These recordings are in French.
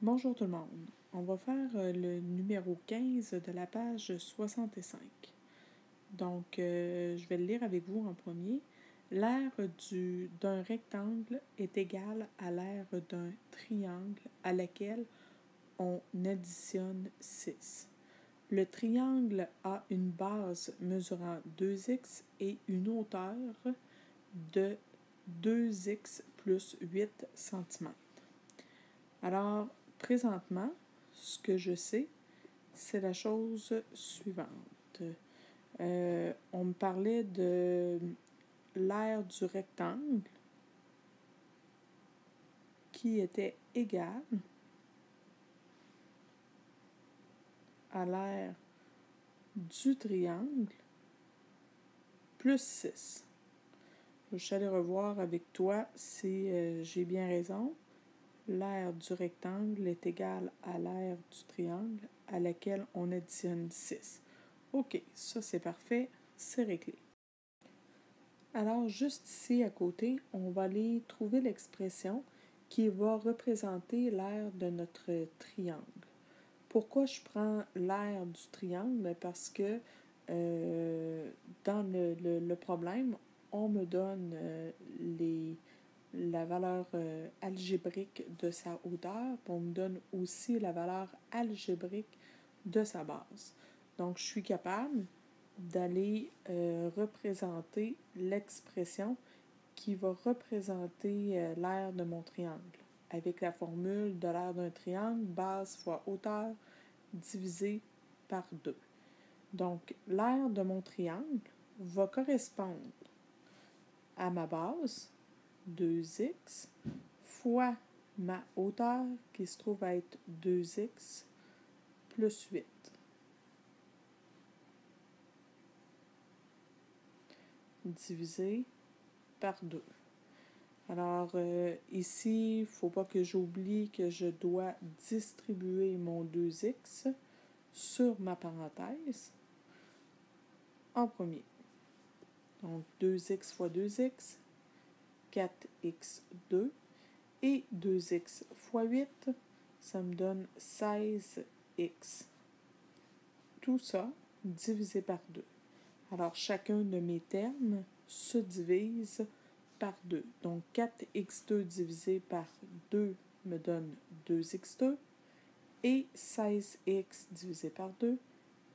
Bonjour tout le monde. On va faire le numéro 15 de la page 65. Donc, je vais le lire avec vous en premier. L'aire d'un rectangle est égale à l'aire d'un triangle à laquelle on additionne 6. Le triangle a une base mesurant 2x et une hauteur de 2x plus 8 cm. Alors, présentement, ce que je sais, c'est la chose suivante. On me parlait de l'aire du rectangle qui était égale à l'aire du triangle plus 6. Je suis allée revoir avec toi si j'ai bien raison. L'aire du rectangle est égale à l'aire du triangle à laquelle on additionne 6. OK, ça c'est parfait, c'est réglé. Alors, juste ici à côté, on va aller trouver l'expression qui va représenter l'aire de notre triangle. Pourquoi je prends l'aire du triangle? Parce que dans le problème, on me donne la valeur algébrique de sa hauteur, puis on me donne aussi la valeur algébrique de sa base. Donc, je suis capable d'aller représenter l'expression qui va représenter l'aire de mon triangle, avec la formule de l'aire d'un triangle, base fois hauteur, divisé par 2. Donc, l'aire de mon triangle va correspondre à ma base, 2x, fois ma hauteur, qui se trouve à être 2x, plus 8. Divisé par 2. Alors, ici, il ne faut pas que j'oublie que je dois distribuer mon 2x sur ma parenthèse en premier. Donc, 2x fois 2x, 4x2, et 2x fois 8, ça me donne 16x. Tout ça divisé par 2. Alors, chacun de mes termes se divise par 2. Donc, 4x2 divisé par 2 me donne 2x2 et 16x divisé par 2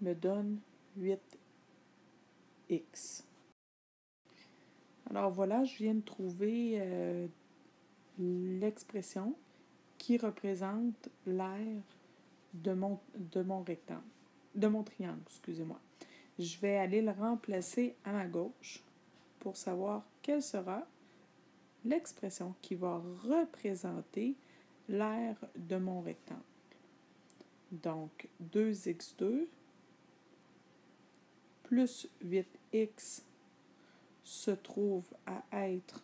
me donne 8x. Alors voilà, je viens de trouver l'expression qui représente l'aire de mon rectangle, de mon triangle, excusez-moi. Je vais aller le remplacer à ma gauche pour savoir quelle sera l'expression qui va représenter l'aire de mon rectangle. Donc, 2x2 plus 8x se trouve à être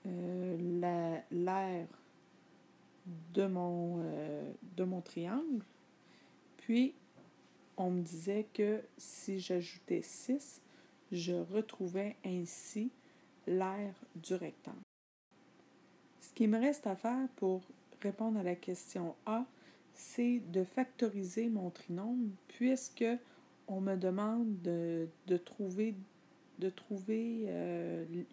l'aire de mon triangle. Puis, on me disait que si j'ajoutais 6, je retrouvais ainsi l'aire du rectangle. Ce qui me reste à faire pour répondre à la question A, c'est de factoriser mon trinôme, puisque on me demande de trouver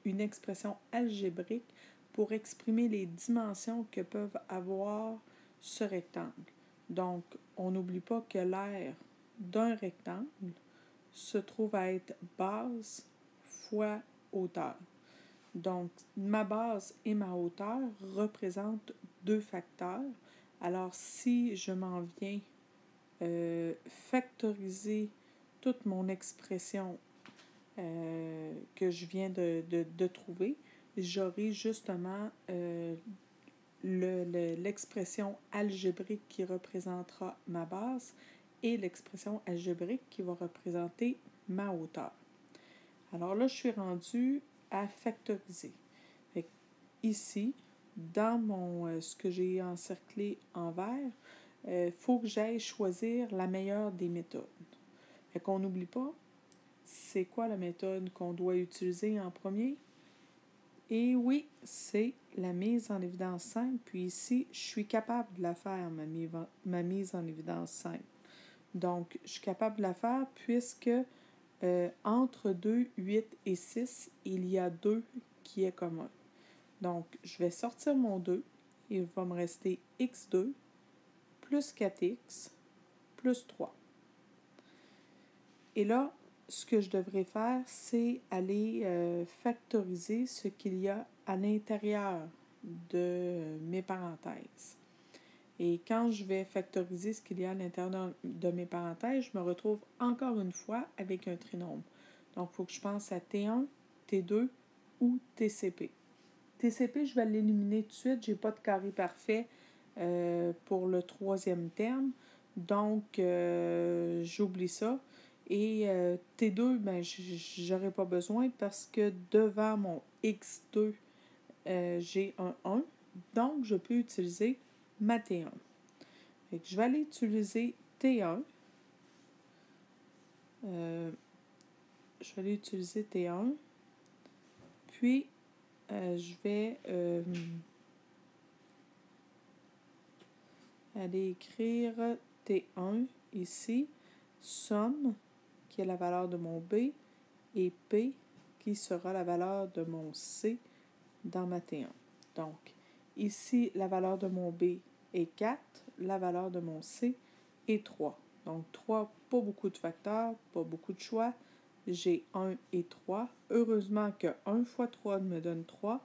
une expression algébrique pour exprimer les dimensions que peuvent avoir ce rectangle. Donc, on n'oublie pas que l'aire d'un rectangle se trouve à être base fois hauteur. Donc, ma base et ma hauteur représentent deux facteurs. Alors, si je m'en viens factoriser toute mon expression que je viens de trouver, j'aurai justement l'expression algébrique qui représentera ma base et l'expression algébrique qui va représenter ma hauteur. Alors là, je suis rendue à factoriser. Fait ici, dans ce que j'ai encerclé en vert, faut que j'aille choisir la meilleure des méthodes. Fait qu'on n'oublie pas, c'est quoi la méthode qu'on doit utiliser en premier? Et oui, c'est la mise en évidence simple, puis ici, je suis capable de la faire, ma mise en évidence simple. Donc, je suis capable de la faire puisque entre 2, 8 et 6, il y a 2 qui est commun. Donc, je vais sortir mon 2. Il va me rester x2 plus 4x plus 3. Et là, ce que je devrais faire, c'est aller factoriser ce qu'il y a à l'intérieur de mes parenthèses. Et quand je vais factoriser ce qu'il y a à l'intérieur de mes parenthèses, je me retrouve encore une fois avec un trinôme. Donc, il faut que je pense à T1, T2 ou TCP. TCP, je vais l'éliminer tout de suite. Je n'ai pas de carré parfait pour le troisième terme. Donc, j'oublie ça. Et T2, ben, j'aurais pas besoin parce que devant mon X2, j'ai un 1. Donc, je peux utiliser ma T1. Fait que je vais aller utiliser T1. Je vais aller utiliser T1. Puis, je vais aller écrire T1 ici, somme, qui est la valeur de mon B, et P, qui sera la valeur de mon C dans ma T1. Donc, ici, la valeur de mon B est 4, la valeur de mon C est 3. Donc, 3, pas beaucoup de facteurs, pas beaucoup de choix. J'ai 1 et 3. Heureusement que 1 fois 3 me donne 3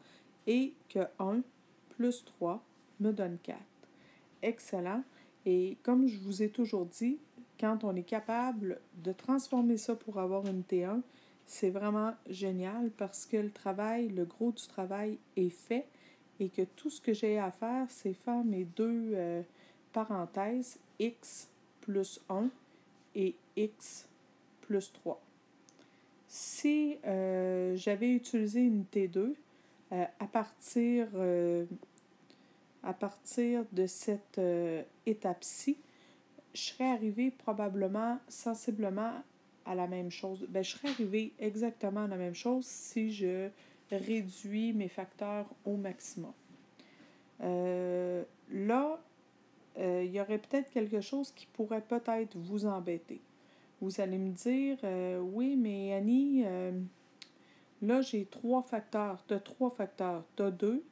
et que 1 plus 3 me donne 4. Excellent. Et comme je vous ai toujours dit, quand on est capable de transformer ça pour avoir une T1, c'est vraiment génial parce que le gros du travail est fait et que tout ce que j'ai à faire, c'est faire mes deux parenthèses x plus 1 et x plus 3. Si j'avais utilisé une T2, à partir de cette étape-ci, je serais arrivée probablement sensiblement à la même chose. Je serais arrivée exactement à la même chose si je réduis mes facteurs au maximum. Là, il y aurait peut-être quelque chose qui pourrait peut-être vous embêter. Vous allez me dire, oui, mais Annie, là, j'ai 3 facteurs. Tu as 3 facteurs. Tu as 2,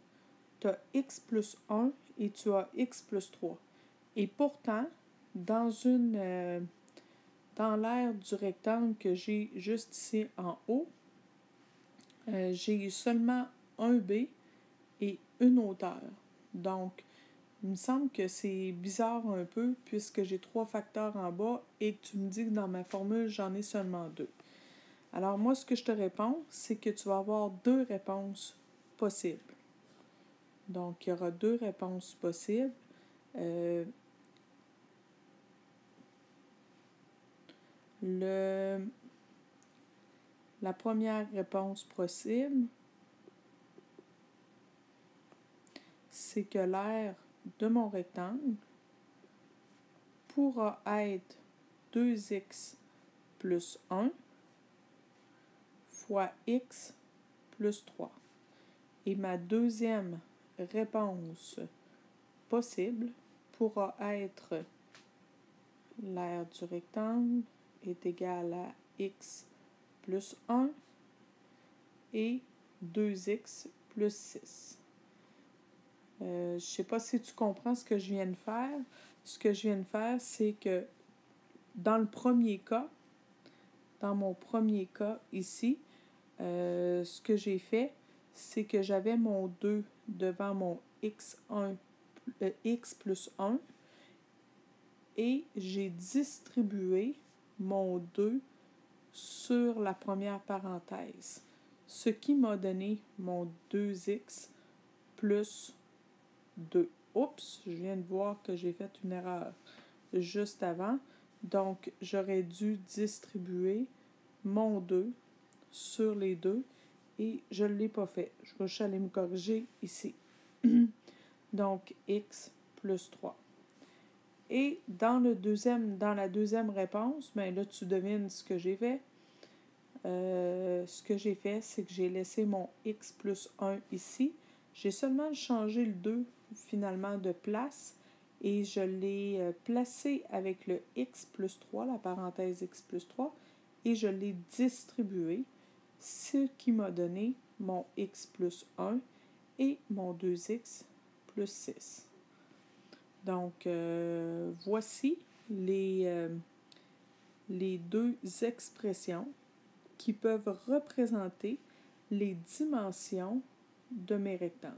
tu as x plus 1 et tu as x plus 3. Et pourtant, dans l'aire du rectangle que j'ai juste ici en haut, j'ai seulement un B et une hauteur. Donc, il me semble que c'est bizarre un peu puisque j'ai 3 facteurs en bas et que tu me dis que dans ma formule, j'en ai seulement 2. Alors moi, ce que je te réponds, c'est que tu vas avoir 2 réponses possibles. Donc, il y aura 2 réponses possibles. La première réponse possible, c'est que l'aire de mon rectangle pourra être 2x plus 1 fois x plus 3. Et ma deuxième réponse possible pourra être l'aire du rectangle est égale à x plus 1 et 2x plus 6. Je ne sais pas si tu comprends ce que je viens de faire. Ce que je viens de faire, c'est que dans mon premier cas ici, ce que j'ai fait, c'est que j'avais mon 2 devant mon x plus 1 et j'ai distribué mon 2 sur la première parenthèse, ce qui m'a donné mon 2x plus 2. Oups, je viens de voir que j'ai fait une erreur juste avant. Donc, j'aurais dû distribuer mon 2 sur les deux et je ne l'ai pas fait. Je vais aller me corriger ici. Donc, x plus 3. Et dans la deuxième réponse, ben là, tu devines ce que j'ai fait. Ce que j'ai fait, c'est que j'ai laissé mon x plus 1 ici. J'ai seulement changé le 2 finalement de place et je l'ai placé avec le x plus 3, la parenthèse x plus 3, et je l'ai distribué, ce qui m'a donné mon x plus 1 et mon 2x plus 6. Donc, voici les deux expressions qui peuvent représenter les dimensions de mes rectangles.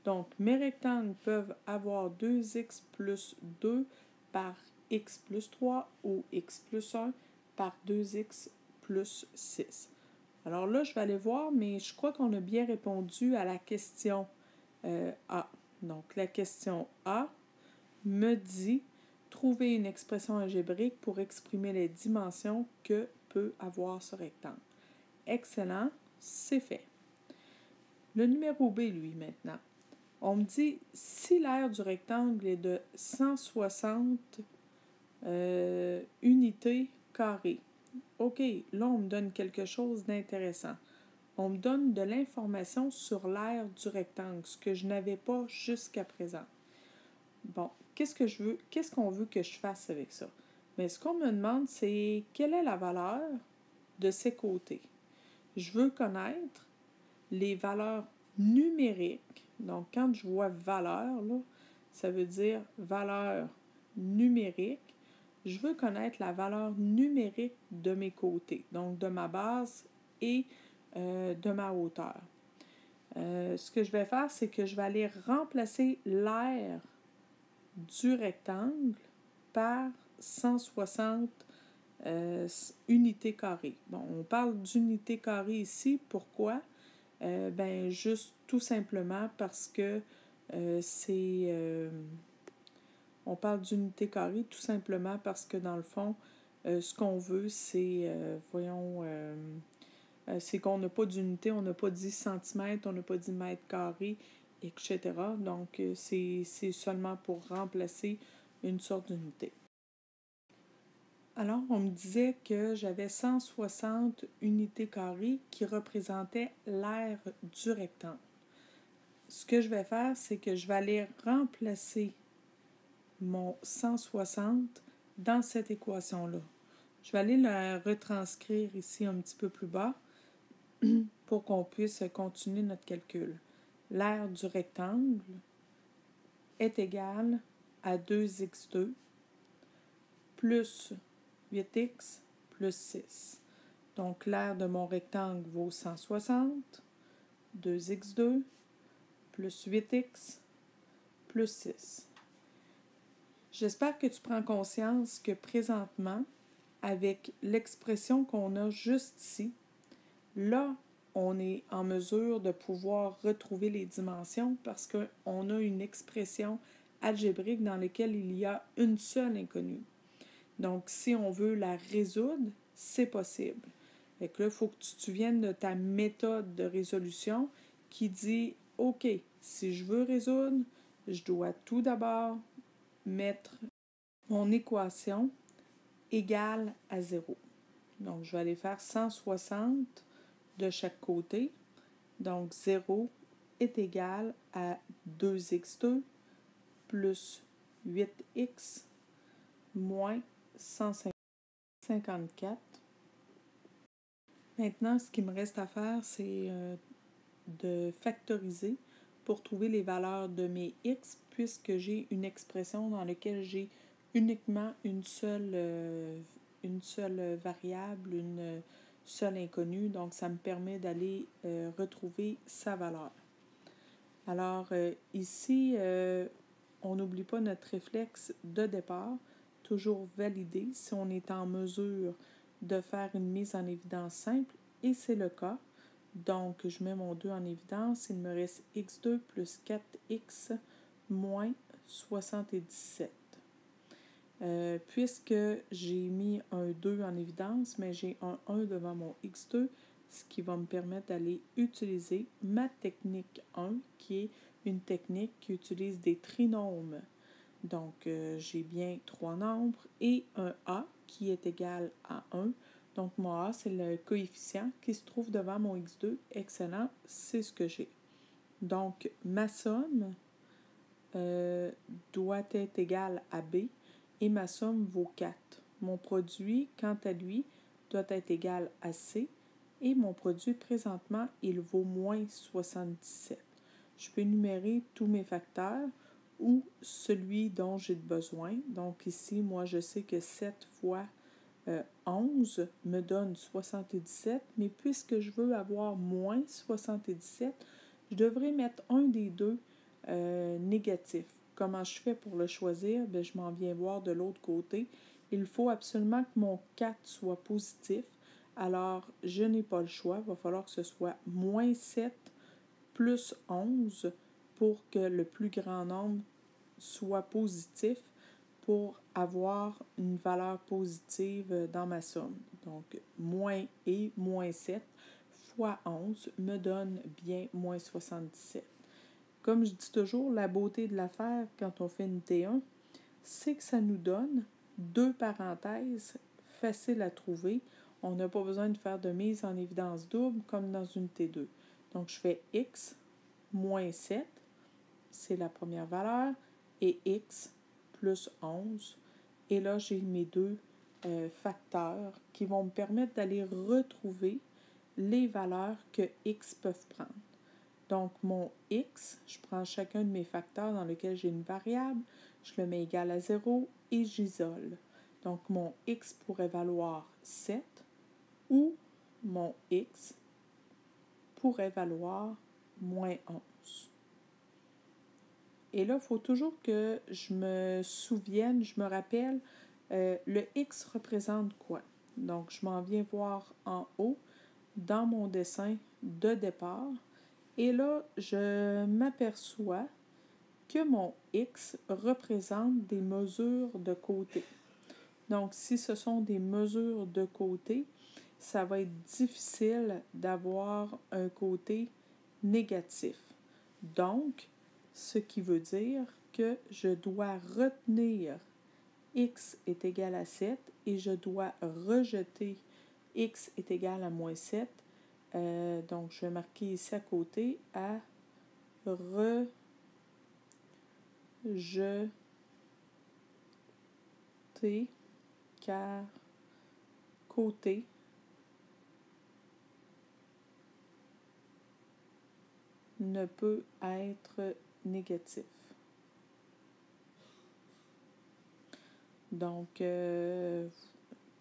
Donc, mes rectangles peuvent avoir 2x plus 2 par x plus 3 ou x plus 1 par 2x plus 6. Alors là, je vais aller voir, mais je crois qu'on a bien répondu à la question A. Donc, la question A me dit trouver une expression algébrique pour exprimer les dimensions que peut avoir ce rectangle. Excellent, c'est fait. Le numéro B, lui, maintenant. On me dit, si l'aire du rectangle est de 160 unités carrées. OK, là, on me donne quelque chose d'intéressant. On me donne de l'information sur l'aire du rectangle, ce que je n'avais pas jusqu'à présent. Bon, qu'est-ce qu'on veut que je fasse avec ça? Mais ce qu'on me demande, c'est quelle est la valeur de ces côtés. Je veux connaître les valeurs numériques. Donc, quand je vois valeur, là, ça veut dire valeur numérique. Je veux connaître la valeur numérique de mes côtés, donc de ma base et de ma hauteur. Ce que je vais faire, c'est que je vais aller remplacer l'aire du rectangle par 160 unités carrées. Bon, on parle d'unités carrées ici. Pourquoi? Juste tout simplement parce que on parle d'unité carrée tout simplement parce que dans le fond, ce qu'on veut, c'est, c'est qu'on n'a pas d'unité, on n'a pas dit centimètres, on n'a pas dit mètres carrés, etc. Donc, c'est seulement pour remplacer une sorte d'unité. Alors, on me disait que j'avais 160 unités carrées qui représentaient l'aire du rectangle. Ce que je vais faire, c'est que je vais aller remplacer mon 160 dans cette équation-là. Je vais aller la retranscrire ici un petit peu plus bas pour qu'on puisse continuer notre calcul. L'aire du rectangle est égale à 2x2 plus 8x plus 6. Donc, l'aire de mon rectangle vaut 160, 2x2 plus 8x plus 6. J'espère que tu prends conscience que présentement, avec l'expression qu'on a juste ici, là, on est en mesure de pouvoir retrouver les dimensions parce qu'on a une expression algébrique dans laquelle il y a une seule inconnue. Donc, si on veut la résoudre, c'est possible. Fait que là, il faut que tu te souviennes de ta méthode de résolution qui dit, OK, si je veux résoudre, je dois tout d'abord mettre mon équation égale à 0. Donc, je vais aller faire 160 de chaque côté. Donc, 0 est égal à 2x2 plus 8x moins 154. Maintenant, ce qui me reste à faire, c'est de factoriser pour trouver les valeurs de mes x, puisque j'ai une expression dans laquelle j'ai uniquement une seule variable, une seule inconnue. Donc, ça me permet d'aller retrouver sa valeur. Alors, ici, on n'oublie pas notre réflexe de départ, toujours valider si on est en mesure de faire une mise en évidence simple, et c'est le cas. Donc, je mets mon 2 en évidence, il me reste x2 plus 4x moins 77. Puisque j'ai mis un 2 en évidence, mais j'ai un 1 devant mon x2, ce qui va me permettre d'aller utiliser ma technique 1, qui est une technique qui utilise des trinômes. Donc, j'ai bien 3 nombres et un a qui est égal à 1. Donc, mon a, c'est le coefficient qui se trouve devant mon x2. Excellent, c'est ce que j'ai. Donc, ma somme doit être égale à B et ma somme vaut 4. Mon produit, quant à lui, doit être égal à C et mon produit, présentement, il vaut moins 77. Je peux énumérer tous mes facteurs ou celui dont j'ai besoin. Donc ici, moi, je sais que 7 fois 11 me donne 77, mais puisque je veux avoir moins 77, je devrais mettre un des deux négatif. Comment je fais pour le choisir? Bien, je m'en viens voir de l'autre côté. Il faut absolument que mon 4 soit positif. Alors, je n'ai pas le choix. Il va falloir que ce soit moins 7 plus 11 pour que le plus grand nombre soit positif pour avoir une valeur positive dans ma somme. Donc, moins et moins 7 fois 11 me donne bien moins 77. Comme je dis toujours, la beauté de l'affaire quand on fait une T1, c'est que ça nous donne deux parenthèses faciles à trouver. On n'a pas besoin de faire de mise en évidence double comme dans une T2. Donc, je fais x moins 7, c'est la première valeur, et x plus 11. Et là, j'ai mes deux facteurs qui vont me permettre d'aller retrouver les valeurs que x peuvent prendre. Donc, mon x, je prends chacun de mes facteurs dans lequel j'ai une variable, je le mets égal à 0 et j'isole. Donc, mon x pourrait valoir 7 ou mon x pourrait valoir moins 11. Et là, il faut toujours que je me souvienne, je me rappelle, le x représente quoi? Donc, je m'en viens voir en haut dans mon dessin de départ. Et là, je m'aperçois que mon x représente des mesures de côté. Donc, si ce sont des mesures de côté, ça va être difficile d'avoir un côté négatif. Donc, ce qui veut dire que je dois retenir x est égal à 7 et je dois rejeter x est égal à moins 7. Donc, je vais marquer ici à côté à rejeter car côté ne peut être négatif. Donc,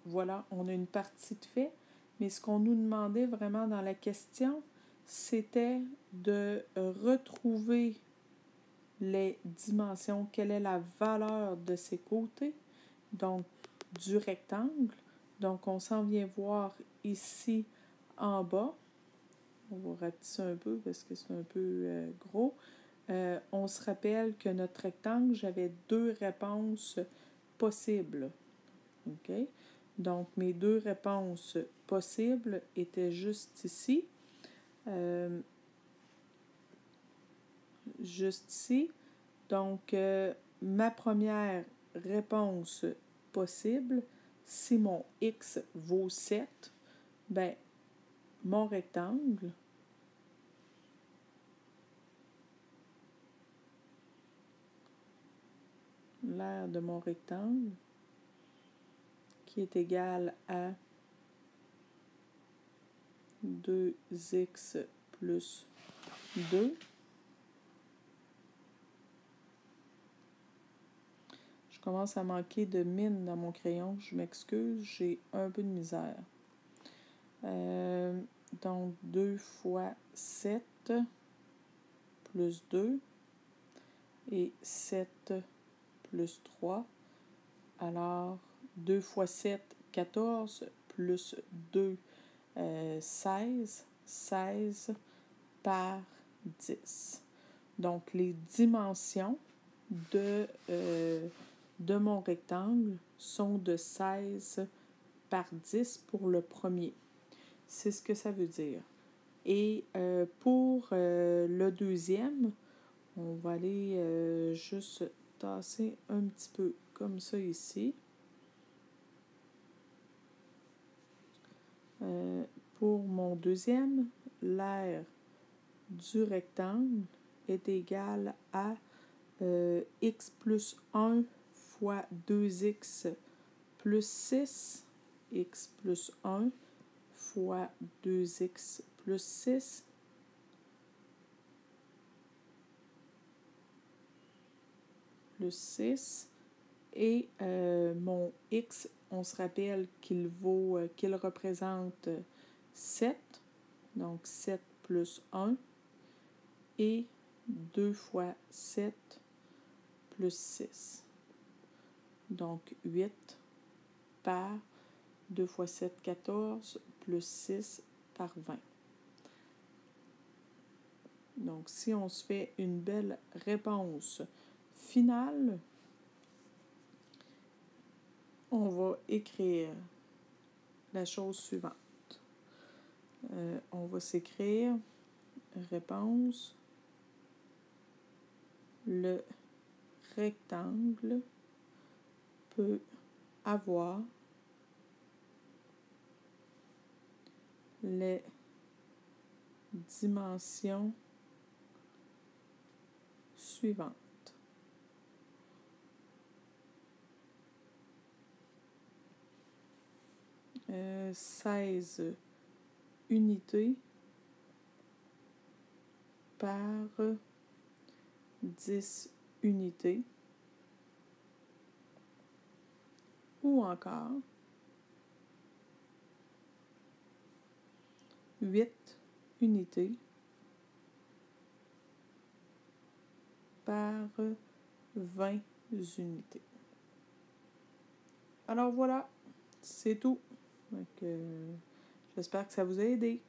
voilà, on a une partie de fait, mais ce qu'on nous demandait vraiment dans la question, c'était de retrouver les dimensions, quelle est la valeur de ces côtés, donc du rectangle. Donc, on s'en vient voir ici en bas. On va rapetisser un peu parce que c'est un peu gros. On se rappelle que notre rectangle, j'avais deux réponses possibles. OK? Donc, mes deux réponses possibles étaient juste ici. Juste ici. Donc, ma première réponse possible, si mon x vaut 7, ben, mon rectangle l'aire de mon rectangle qui est égal à 2x plus 2. Je commence à manquer de mine dans mon crayon. Je m'excuse, j'ai un peu de misère. Donc, 2 fois 7 plus 2 et 7 plus 3. Alors, 2 fois 7, 14, plus 2, 16. 16 par 10. Donc, les dimensions de mon rectangle sont de 16 par 10 pour le premier. C'est ce que ça veut dire. Et pour le deuxième, on va aller juste tasser un petit peu comme ça ici. Pour mon deuxième, l'aire du rectangle est égal à x plus 1 fois 2x plus 6, x plus 1 fois 2x plus 6, plus 6, et mon x, on se rappelle qu'il représente 7, donc 7 plus 1, et 2 fois 7 plus 6. Donc 8 par 2 fois 7, 14, plus 6 par 20. Donc si on se fait une belle réponse finale, on va écrire la chose suivante. On va s'écrire réponse, le rectangle peut avoir les dimensions suivantes. 16 unités par 10 unités, ou encore 8 unités par 20 unités. Alors voilà, c'est tout. Donc, j'espère que ça vous a aidé.